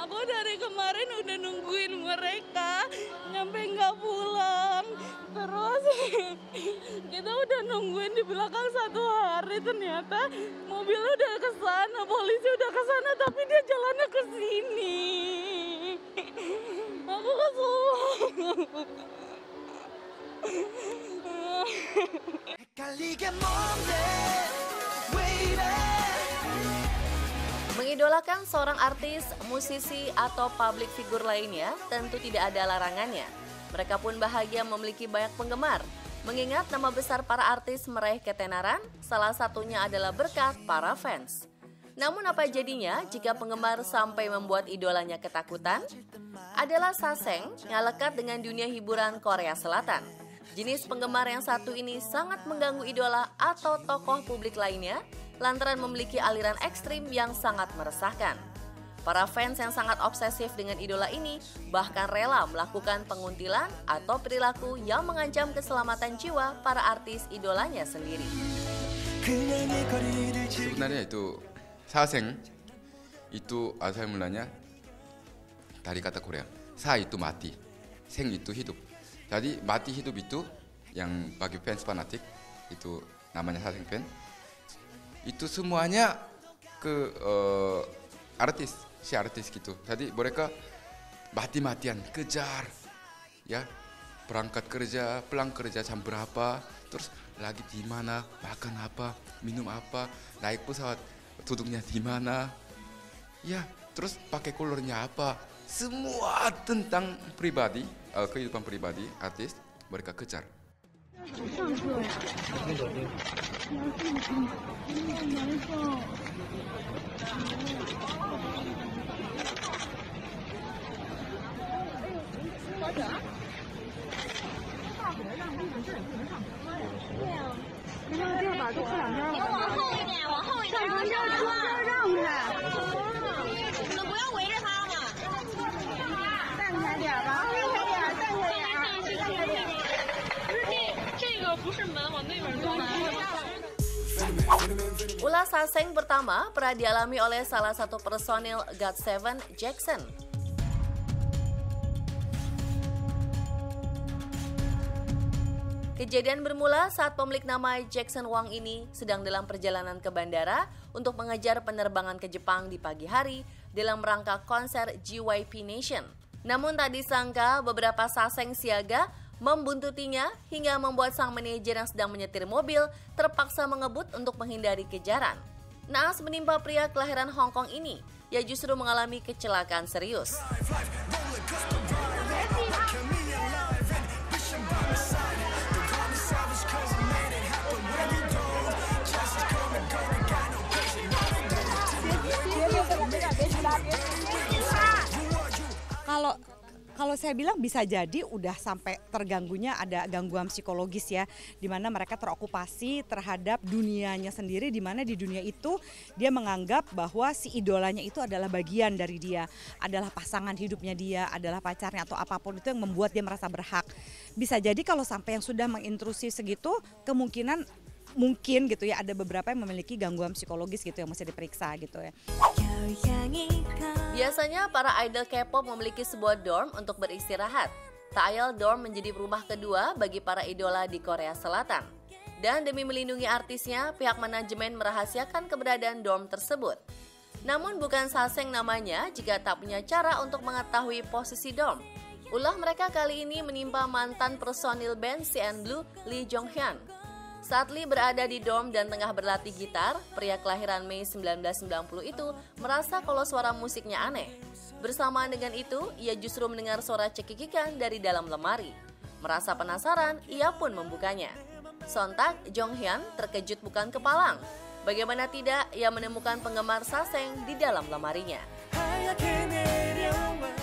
Aku dari kemarin udah nungguin mereka, nyampe nggak pulang. Terus kita udah nungguin di belakang 1 hari, ternyata mobil udah ke sana, polisi udah ke sana, tapi dia jalannya ke sini. Aku kesel. Mengidolakan seorang artis, musisi, atau publik figur lainnya tentu tidak ada larangannya. Mereka pun bahagia memiliki banyak penggemar. Mengingat nama besar para artis meraih ketenaran, salah satunya adalah berkat para fans. Namun apa jadinya jika penggemar sampai membuat idolanya ketakutan? Adalah Saseng yang lekat dengan dunia hiburan Korea Selatan. Jenis penggemar yang satu ini sangat mengganggu idola atau tokoh publik lainnya lantaran memiliki aliran ekstrim yang sangat meresahkan. Para fans yang sangat obsesif dengan idola ini bahkan rela melakukan penguntilan atau perilaku yang mengancam keselamatan jiwa para artis idolanya sendiri. Sebenarnya itu Saseng itu asal mulanya dari kata Korea. Sa itu mati, seng itu hidup. Jadi mati hidup itu yang bagi fans fanatik itu namanya Saseng fan. Itu semuanya ke artis, si artis gitu. Jadi mereka mati-matian kejar, ya berangkat kerja, pulang kerja jam berapa, terus lagi di mana, makan apa, minum apa, naik pesawat, duduknya di mana, ya terus pakai kolornya apa, semua tentang pribadi, kehidupan pribadi artis mereka kejar. Ulah Saseng pertama pernah dialami oleh salah satu personil GOT7, Jackson. Kejadian bermula saat pemilik nama Jackson Wang ini sedang dalam perjalanan ke bandara untuk mengejar penerbangan ke Jepang di pagi hari dalam rangka konser JYP Nation. Namun tak disangka beberapa Saseng siaga membuntutinya hingga membuat sang manajer yang sedang menyetir mobil terpaksa mengebut untuk menghindari kejaran. Naas menimpa pria kelahiran Hong Kong ini, ia justru mengalami kecelakaan serius. Kalau saya bilang bisa jadi udah sampai terganggunya ada gangguan psikologis ya, di mana mereka terokupasi terhadap dunianya sendiri, di mana di dunia itu dia menganggap bahwa si idolanya itu adalah bagian dari dia, adalah pasangan hidupnya dia, adalah pacarnya atau apapun itu yang membuat dia merasa berhak. Bisa jadi kalau sampai yang sudah mengintrusi segitu, kemungkinan mungkin gitu ya ada beberapa yang memiliki gangguan psikologis gitu yang mesti diperiksa gitu ya. Biasanya para idol K-pop memiliki sebuah dorm untuk beristirahat. Tak ayal dorm menjadi rumah kedua bagi para idola di Korea Selatan. Dan demi melindungi artisnya, pihak manajemen merahasiakan keberadaan dorm tersebut. Namun bukan Saseng namanya jika tak punya cara untuk mengetahui posisi dorm. Ulah mereka kali ini menimpa mantan personil band CN Blue, Lee Jong Hyun. Saat Lee berada di dorm dan tengah berlatih gitar, pria kelahiran Mei 1990 itu merasa kalau suara musiknya aneh. Bersamaan dengan itu, ia justru mendengar suara cekikikan dari dalam lemari. Merasa penasaran, ia pun membukanya. Sontak, Jong Hyun terkejut bukan kepalang. Bagaimana tidak, ia menemukan penggemar Saseng di dalam lemarinya.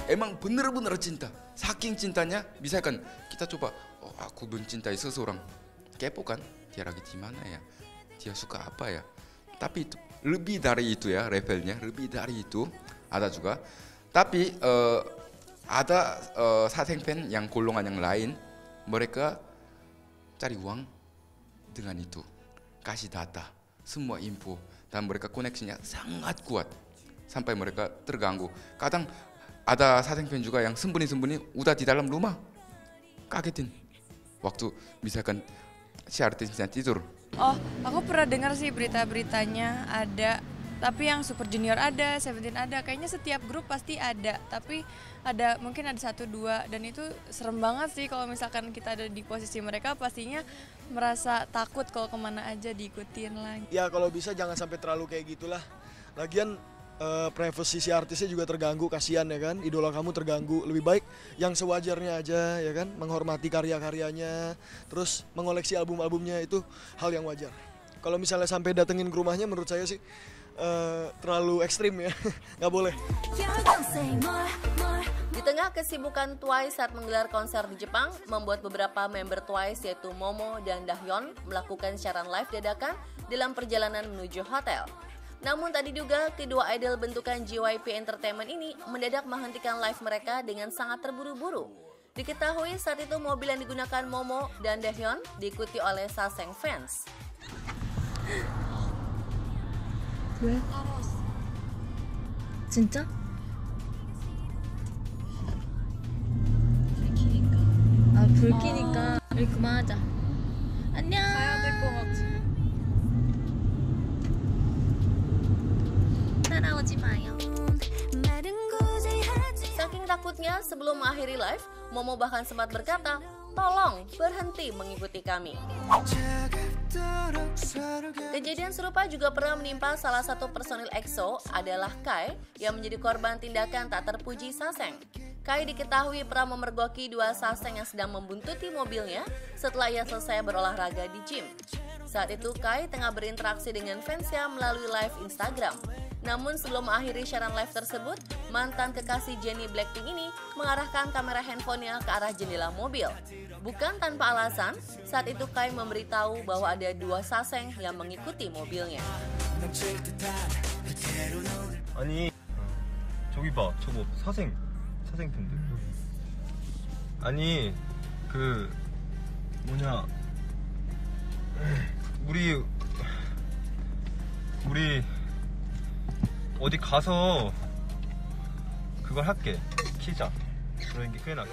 Emang bener-bener cinta, saking cintanya, misalkan kita coba, oh aku mencintai seseorang, kepo kan? Dia lagi di mana ya? Dia suka apa ya? Tapi itu lebih dari itu ya levelnya, lebih dari itu ada juga. Tapi ada Saseng fan yang golongan yang lain, mereka cari uang dengan itu, kasih data, semua info dan mereka koneksinya sangat kuat. sampai mereka terganggu. Kadang ada sa생팬 juga yang sembunyi-sembunyi udah di dalam rumah, kagetin waktu misalkan si artisnya tidur. Oh, aku pernah dengar sih berita-beritanya ada, tapi yang Super Junior ada, Seventeen ada, kayaknya setiap grup pasti ada, tapi mungkin ada 1-2, dan itu serem banget sih kalau misalkan kita ada di posisi mereka, pastinya merasa takut kalau kemana aja diikutin lagi. Ya kalau bisa jangan sampai terlalu kayak gitulah. Lagian privasi si artisnya juga terganggu, kasihan ya kan, idola kamu terganggu. Lebih baik yang sewajarnya aja ya kan, menghormati karya-karyanya, terus mengoleksi album-albumnya, itu hal yang wajar. Kalau misalnya sampai datengin ke rumahnya, menurut saya sih terlalu ekstrim ya, nggak boleh. Di tengah kesibukan Twice saat menggelar konser di Jepang, membuat beberapa member Twice yaitu Momo dan Dahyun melakukan siaran live dadakan dalam perjalanan menuju hotel. Namun tak diduga, kedua idol bentukan JYP Entertainment ini mendadak menghentikan live mereka dengan sangat terburu-buru. Diketahui saat itu mobil yang digunakan Momo dan Dahyun diikuti oleh Saseng fans. 왜? 진짜? 아, 불 켜니까 우리 그만하자. 안녕. 가야 될 것 같아. 따라오지 마요. Saking takutnya, sebelum mengakhiri live, Momo bahkan sempat berkata, "Tolong berhenti mengikuti kami." Kejadian serupa juga pernah menimpa salah satu personil EXO adalah Kai yang menjadi korban tindakan tak terpuji Saseng. Kai diketahui pernah memergoki dua Saseng yang sedang membuntuti mobilnya setelah ia selesai berolahraga di gym. Saat itu Kai tengah berinteraksi dengan fansnya melalui live Instagram. Namun sebelum mengakhiri siaran live tersebut, mantan kekasih Jennie Blackpink ini mengarahkan kamera handphonenya ke arah jendela mobil. Bukan tanpa alasan, saat itu Kai memberitahu bahwa ada dua Saseng yang mengikuti mobilnya. 아니 저기 봐, 저거 사생팬들. 아니 그 뭐냐 우리 어디 가서 그걸 할게. 키자. 그런 게 꽤 나게.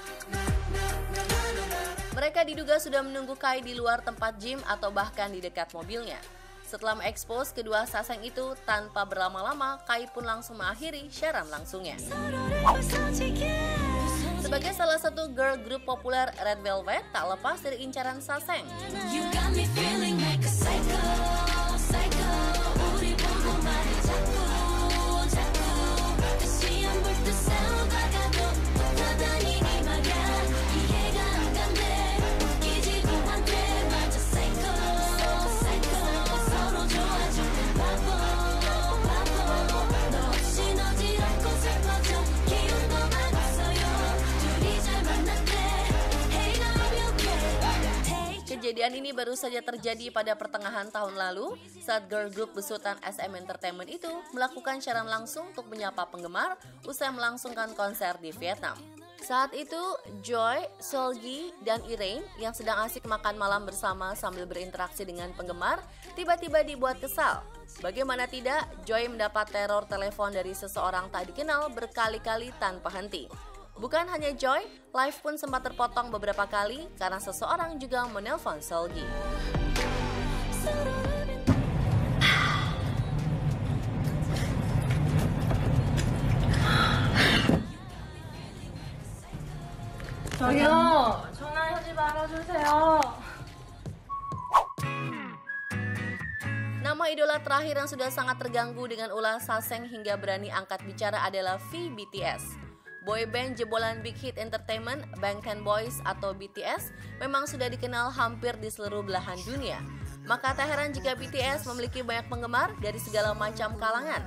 Mereka diduga sudah menunggu Kai di luar tempat gym atau bahkan di dekat mobilnya. Setelah mengekspos kedua Saseng itu, tanpa berlama-lama, Kai pun langsung mengakhiri siaran langsungnya. Sebagai salah satu girl group populer, Red Velvet tak lepas dari incaran Saseng. Kejadian ini baru saja terjadi pada pertengahan tahun lalu saat girl group besutan SM Entertainment itu melakukan siaran langsung untuk menyapa penggemar usai melangsungkan konser di Vietnam. Saat itu, Joy, Seulgi, dan Irene yang sedang asik makan malam bersama sambil berinteraksi dengan penggemar tiba-tiba dibuat kesal. Bagaimana tidak, Joy mendapat teror telepon dari seseorang tak dikenal berkali-kali tanpa henti. Bukan hanya Joy, live pun sempat terpotong beberapa kali karena seseorang juga menelpon Seulgi. 저기요, 전화하지 말아주세요. Nama idola terakhir yang sudah sangat terganggu dengan ulah Saseng hingga berani angkat bicara adalah V BTS. Boyband jebolan Big Hit Entertainment, Bangtan Boys atau BTS memang sudah dikenal hampir di seluruh belahan dunia. Maka tak heran jika BTS memiliki banyak penggemar dari segala macam kalangan.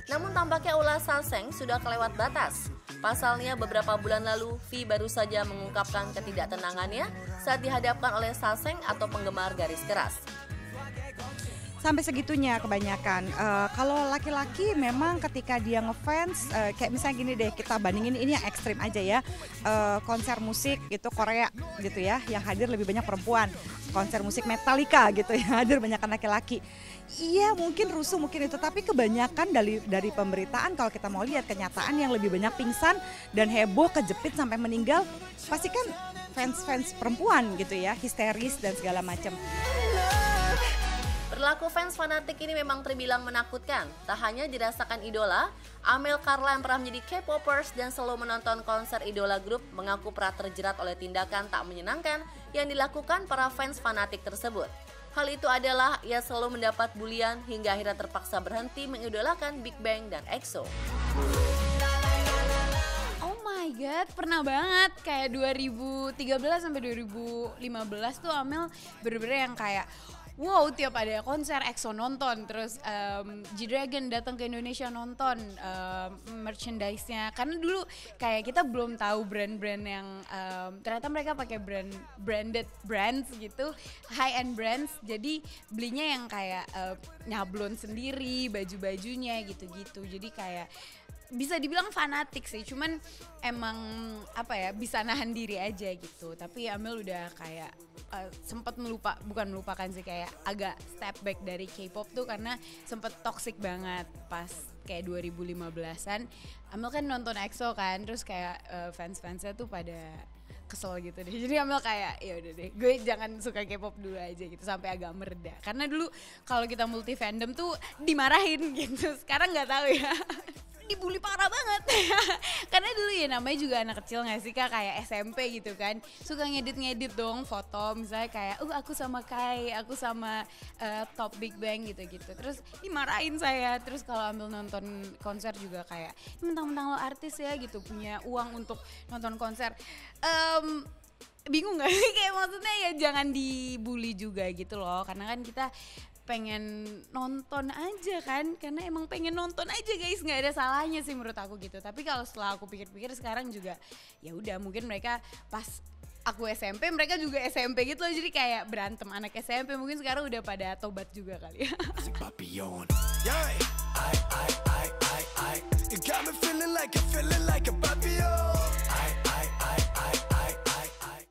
Namun tampaknya ulah Saseng sudah kelewat batas. Pasalnya beberapa bulan lalu, V baru saja mengungkapkan ketidaktenangannya saat dihadapkan oleh Saseng atau penggemar garis keras. Sampai segitunya kebanyakan. Kalau laki-laki memang ketika dia ngefans, kayak misalnya gini deh, kita bandingin ini yang ekstrim aja ya. Konser musik gitu Korea gitu ya, yang hadir lebih banyak perempuan. Konser musik Metallica gitu ya, hadir banyak laki-laki. Iya mungkin rusuh mungkin itu, tapi kebanyakan dari pemberitaan kalau kita mau lihat kenyataan yang lebih banyak pingsan dan heboh, kejepit sampai meninggal, pasti kan fans perempuan gitu ya, histeris dan segala macam. Perilaku fans fanatik ini memang terbilang menakutkan. Tak hanya dirasakan idola, Amel Carla yang pernah menjadi K-popers dan selalu menonton konser idola grup mengaku pernah terjerat oleh tindakan tak menyenangkan yang dilakukan para fans fanatik tersebut. Hal itu adalah ia selalu mendapat bulian hingga akhirnya terpaksa berhenti mengidolakan Big Bang dan EXO. Oh my god, pernah banget kayak 2013 sampai 2015 tuh Amel bener-bener yang kayak wow, tiap ada konser EXO nonton, terus G-Dragon datang ke Indonesia nonton merchandise-nya. Karena dulu kayak kita belum tahu brand-brand yang ternyata mereka pakai branded brands gitu, high-end brands. Jadi belinya yang kayak nyablon sendiri, baju-bajunya gitu-gitu. Jadi kayak bisa dibilang fanatik sih, cuman emang apa ya, bisa nahan diri aja gitu. Tapi Amel udah kayak sempat bukan melupakan sih, kayak agak step back dari K-pop tuh karena sempet toxic banget pas kayak 2015-an. Amel kan nonton EXO kan, terus kayak fans-fansnya tuh pada kesel gitu deh. Jadi Amel kayak ya udah deh, gue jangan suka K-pop dulu aja gitu sampai agak mereda. Karena dulu kalau kita multi fandom tuh dimarahin gitu. Sekarang nggak tahu ya. Dibully parah banget. Karena dulu ya namanya juga anak kecil gak sih Kak, kayak SMP gitu kan, suka ngedit dong foto misalnya kayak aku sama Kai, aku sama top Big Bang gitu-gitu, terus dimarahin saya. Terus kalau Amel nonton konser juga kayak mentang-mentang lo artis ya gitu, punya uang untuk nonton konser. Bingung gak sih, kayak maksudnya ya jangan dibully juga gitu loh, karena kan kita pengen nonton aja kan, karena emang pengen nonton aja guys, nggak ada salahnya sih menurut aku gitu. Tapi kalau setelah aku pikir-pikir sekarang juga ya udah, mungkin mereka pas aku SMP mereka juga SMP gitu loh, jadi kayak berantem anak SMP, mungkin sekarang udah pada tobat juga kali ya. You got me feeling like a papillon.